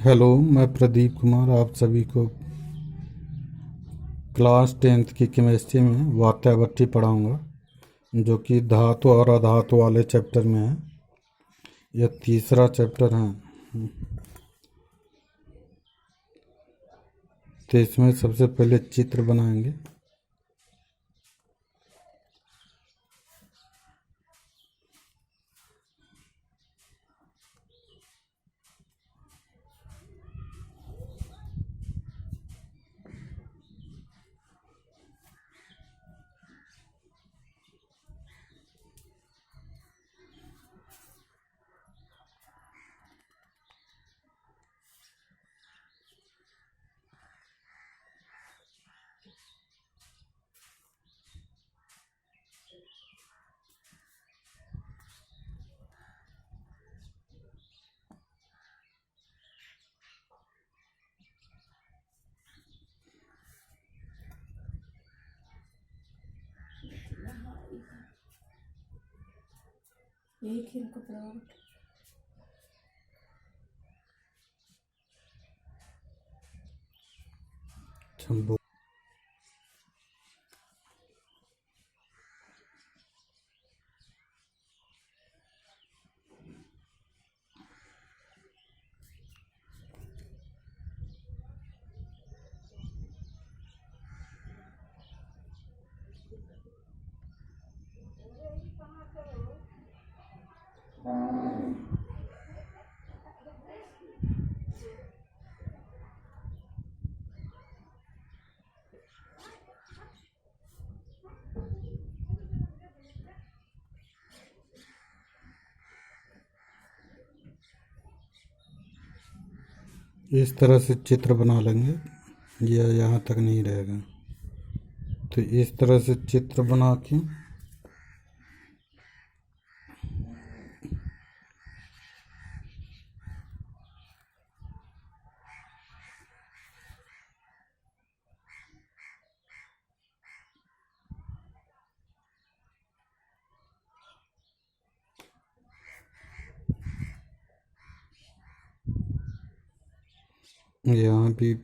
Hello, मैं प्रदीप कुमार आप सभी को क्लास 10th की केमिस्ट्री में वार्यावर्थी पढ़ाऊंगा, जो कि धातु और अधातु वाले चैप्टर में है। यह तीसरा चैप्टर है। तो इसमें सबसे पहले चित्र बनाएंगे। एक ही कपड़ा छंबो इस तरह से चित्र बना लेंगे। यह यहाँ तक नहीं रहेगा। तो इस तरह से चित्र बना के यहाँ भी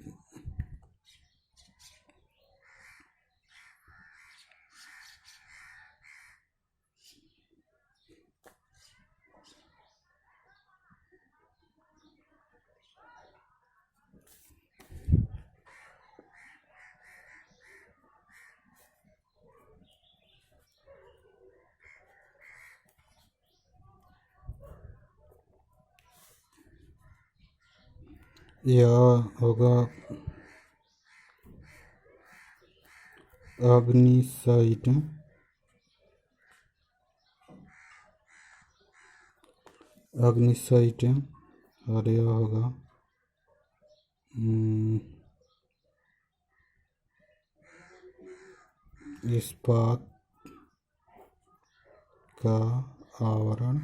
यह होगा अग्निसाइट। अग्निसाइट और यह होगा इस्पात का आवरण।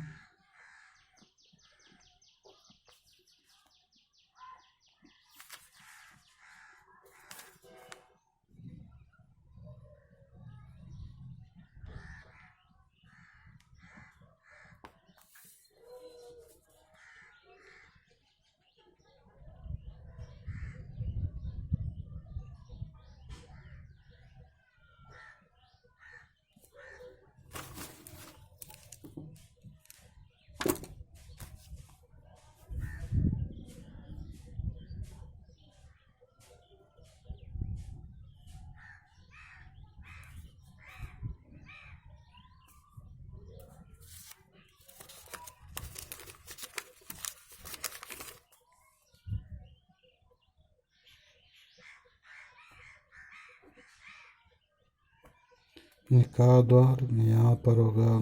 निकाह द्वार यहाँ पर होगा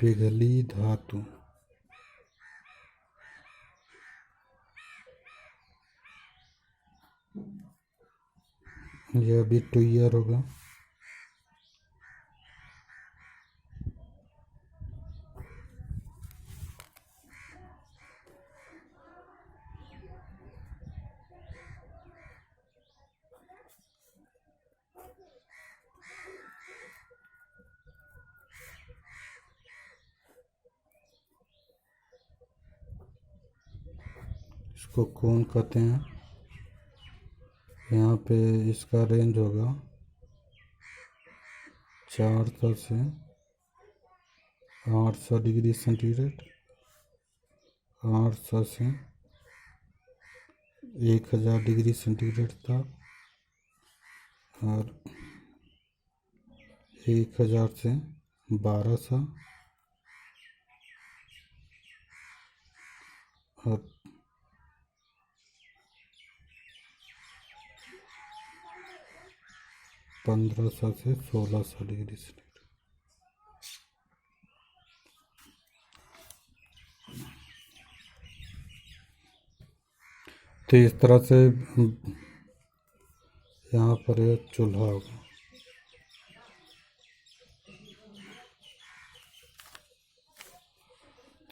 पिघली धातु। यह भी टुयर होगा। इसको कोन कहते हैं। यहाँ पे इसका रेंज होगा 400 से 800 डिग्री सेंटीग्रेड, 800 से 1000 डिग्री सेंटीग्रेड तक, और 1000 से 1200, और 1500 से 1600 डिग्री सेंटीग्रेड। तो इस तरह से यहाँ पर यह चूल्हा होगा।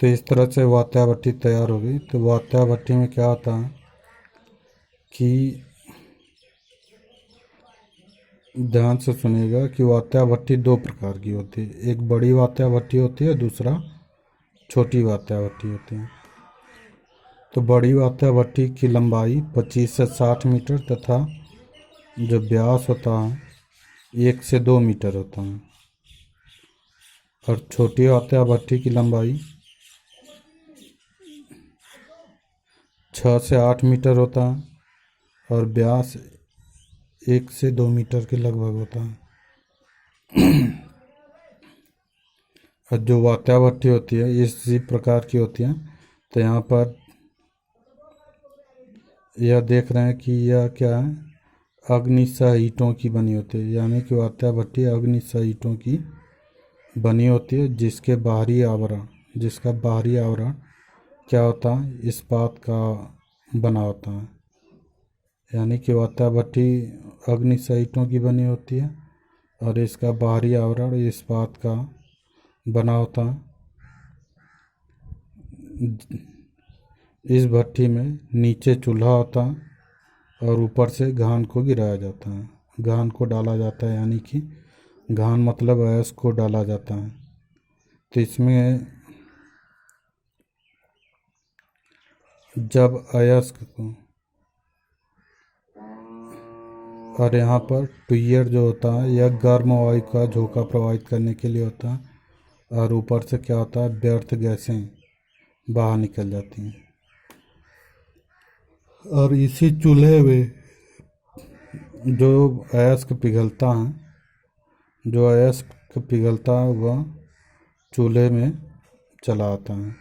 तो इस तरह से वात्या भट्टी तैयार होगी। तो वात्या भट्टी में क्या होता है कि ध्यान से सुनिएगा कि वात्या भट्टी दो प्रकार की होती है। एक बड़ी वात्या भट्टी होती है, दूसरा छोटी वात्या भट्टी होती है। तो बड़ी वात्या भट्टी की लंबाई 25 से 60 मीटर तथा जो व्यास होता है 1 से 2 मीटर होता है, और छोटी वात्या भट्टी की लंबाई 6 से 8 मीटर होता है, और व्यास 1 से 2 मीटर के लगभग होता है। और जो वात्या भट्टी होती है इसी प्रकार की होती है। तो यहाँ पर यह देख रहे हैं कि यह क्या है, अग्निशः ईंटों की बनी होती है। यानी कि वात्या भट्टी अग्निशः ईंटों की बनी होती है, जिसका बाहरी आवरण क्या होता है, इस्पात का बना होता है। यानी कि वात्या भट्टी अग्निशः ईंटों की बनी होती है और इसका बाहरी आवरण इस्पात का बना होता है। इस भट्टी में नीचे चूल्हा होता है और ऊपर से घान को गिराया जाता है, घान को डाला जाता है। यानी कि घान मतलब अयस्क को डाला जाता है। तो इसमें जब अयस्क को, और यहाँ पर टुईयर जो होता है यह गर्म वायु का झोंका प्रवाहित करने के लिए होता है, और ऊपर से क्या होता है, व्यर्थ गैसें बाहर निकल जाती हैं। और इसी चूल्हे में जो अयस्क पिघलता है वह चूल्हे में चला आता है।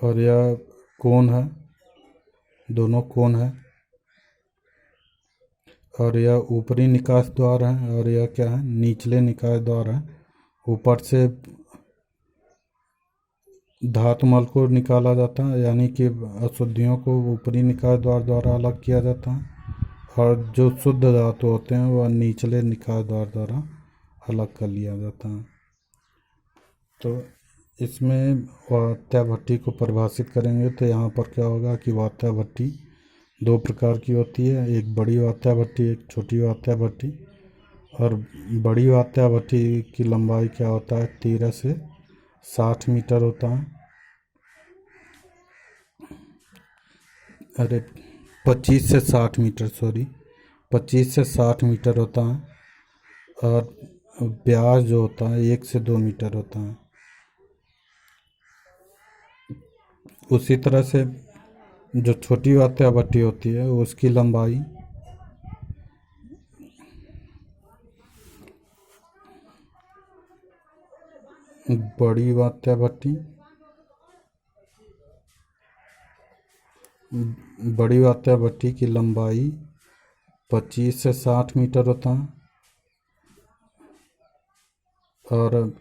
और यह कोन है, दोनों कोन है, और यह ऊपरी निकास द्वार है और यह क्या है, निचले निकास द्वार है। ऊपर से धातुमल को निकाला जाता है, यानी कि अशुद्धियों को ऊपरी निकास द्वार द्वारा अलग किया जाता है, और जो शुद्ध धातु होते हैं वह निचले निकास द्वार द्वारा अलग कर लिया जाता है। तो इसमें वात्या भट्टी को परिभाषित करेंगे तो यहाँ पर क्या होगा कि वात्या भट्टी दो प्रकार की होती है, एक बड़ी वात्या भट्टी, एक छोटी वात्या भट्टी। और बड़ी वात्या भट्टी की लंबाई क्या होता है, 13 से 60 मीटर होता है। अरे 25 से 60 मीटर, 25 से 60 मीटर होता है, और व्यास जो होता है 1 से 2 मीटर होता है। उसी तरह से जो छोटी वात्या भट्टी होती है उसकी लंबाई बड़ी वात्या भट्टी की लंबाई 25 से 60 मीटर होता है, और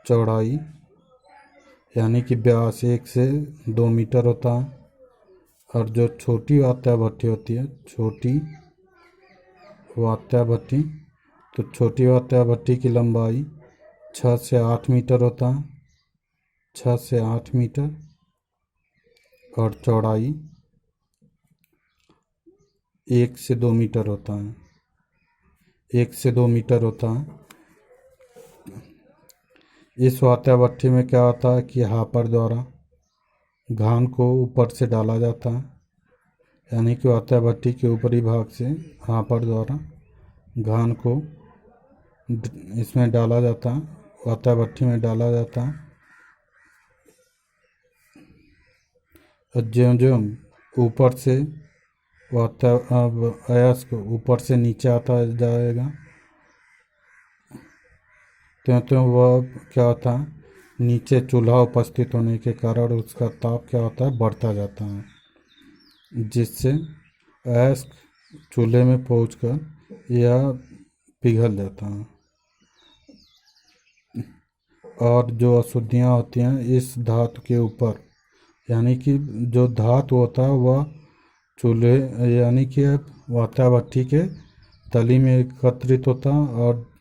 चौड़ाई यानी कि व्यास 1 से 2 मीटर होता है। और जो छोटी वात्या भट्टी होती है, छोटी वात्या भट्टी की लंबाई 6 से 8 मीटर होता है, 6 से 8 मीटर, और चौड़ाई 1 से 2 मीटर होता है, 1 से 2 मीटर होता है। इस वात्या भट्टी में क्या होता है कि हापर द्वारा घान को ऊपर से डाला जाता है, यानी कि वात्या भट्टी के ऊपरी भाग से हापर द्वारा घान को इसमें डाला जाता है, वात्या भट्टी में डाला जाता है। और ज्यों ज्यों ऊपर से वात्या अयस्क ऊपर से नीचे आता जाएगा, त्यों त्यों वह क्या होता है, नीचे चूल्हा उपस्थित होने के कारण उसका ताप क्या होता है, बढ़ता जाता है, जिससे अयस्क चूल्हे में पहुंचकर यह पिघल जाता है। और जो अशुद्धियाँ होती हैं इस धातु के ऊपर, यानी कि जो धातु होता है वह चूल्हे यानी कि वात्या भट्टी के तली में एकत्रित होता है, और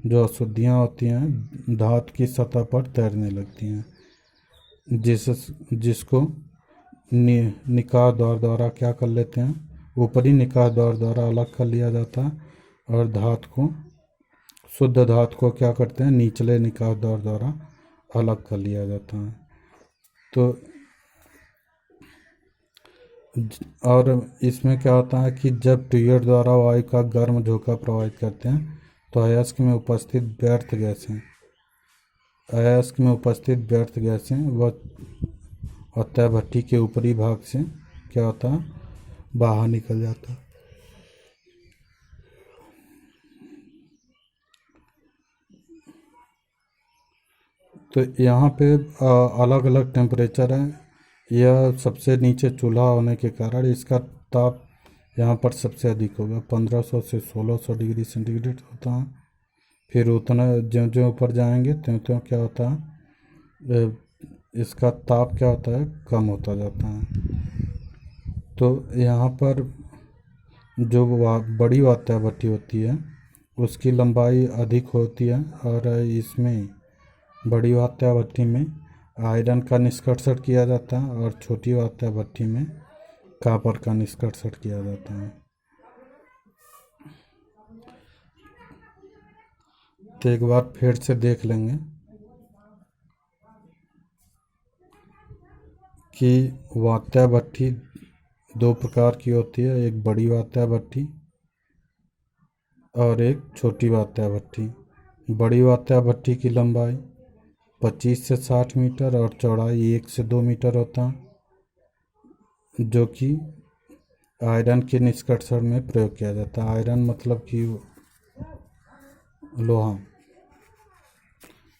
जो अशुद्धियाँ होती हैं धातु की सतह पर तैरने लगती हैं, जिसको निकाह द्वारा क्या कर लेते हैं, ऊपरी निकाह द्वारा अलग कर लिया जाता है, और धातु को, शुद्ध धातु को क्या करते हैं, निचले निकाह द्वारा अलग कर लिया जाता है। तो और इसमें क्या होता है कि जब ट्यूब द्वारा वायु का गर्म झोंका प्रवाहित करते हैं तो अयस्क में उपस्थित व्यर्थ गैसें वह वात्या भट्टी के ऊपरी भाग से क्या होता है, बाहर निकल जाता है। तो यहाँ पे अलग अलग टेम्परेचर है। यह सबसे नीचे चूल्हा होने के कारण इसका ताप यहाँ पर सबसे अधिक होगा, 1500 से 1600 डिग्री सेंटीग्रेड होता है। फिर उतना ज्यों ज्यों ऊपर जाएंगे त्यों त्यों क्या होता है, इसका ताप क्या होता है, कम होता जाता है। तो यहाँ पर जो बड़ी वात्या भट्टी होती है उसकी लंबाई अधिक होती है, और इसमें बड़ी वात्या भट्टी में आयरन का निष्कर्षण किया जाता है और छोटी वात्या भट्टी में कॉपर का निष्कर्षण किया जाता है। तो एक बार फिर से देख लेंगे कि वात्या भट्टी दो प्रकार की होती है, एक बड़ी वात्या भट्टी और एक छोटी वात्या भट्टी। बड़ी वात्या भट्टी की लंबाई 25 से 60 मीटर और चौड़ाई 1 से 2 मीटर होता है, जो कि आयरन के निष्कर्षण में प्रयोग किया जाता है। आयरन मतलब कि लोहा।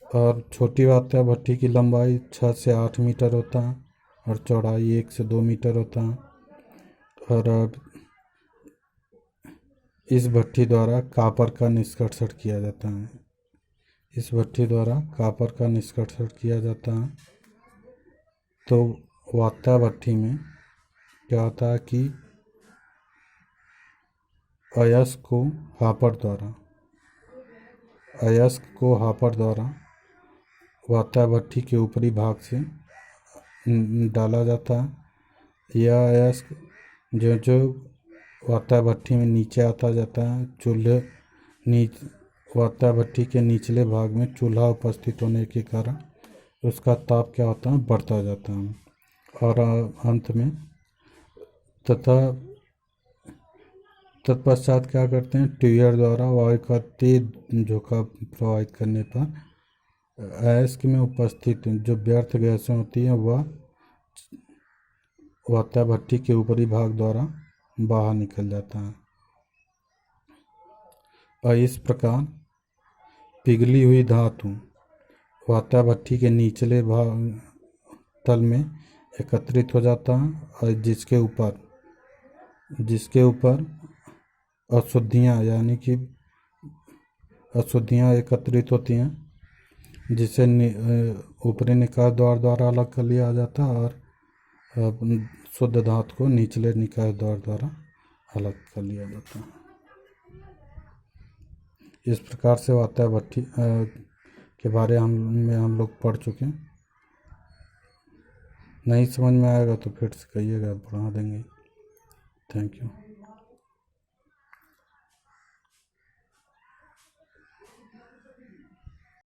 और छोटी वात्या भट्टी की लंबाई 6 से 8 मीटर होता है और चौड़ाई 1 से 2 मीटर होता है। और इस भट्टी द्वारा कॉपर का निष्कर्षण किया जाता है। इस भट्टी द्वारा कॉपर का निष्कर्षण किया जाता है। तो वात्या भट्टी में क्या होता है कि अयस्क को हापर द्वारा वात्या भट्टी के ऊपरी भाग से डाला जाता है। यह अयस्क जो वात्या भट्टी में नीचे आता जाता है, वात्या भट्टी के निचले भाग में चूल्हा उपस्थित होने के कारण उसका ताप क्या होता है, बढ़ता जाता है। और अंत में तत्पश्चात क्या करते हैं, ट्यूब द्वारा वायु का तेज झोंका प्रवाहित करने पर अयस्क में उपस्थित जो व्यर्थ गैसें होती हैं वह वात्या भट्टी के ऊपरी भाग द्वारा बाहर निकल जाता है। और इस प्रकार पिघली हुई धातु वात्या भट्टी के निचले भाग तल में एकत्रित हो जाता है, और जिसके ऊपर अशुद्धियाँ यानी कि अशुद्धियाँ एकत्रित होती हैं, जिसे ऊपरी निकाय द्वारा अलग कर लिया जाता है, और शुद्ध धातु को निचले निकाय द्वारा अलग कर लिया जाता है। इस प्रकार से वात्या भट्टी के बारे में हम लोग पढ़ चुके हैं। नहीं समझ में आएगा तो फिर से कहिएगा, बढ़ा देंगे। Thank you.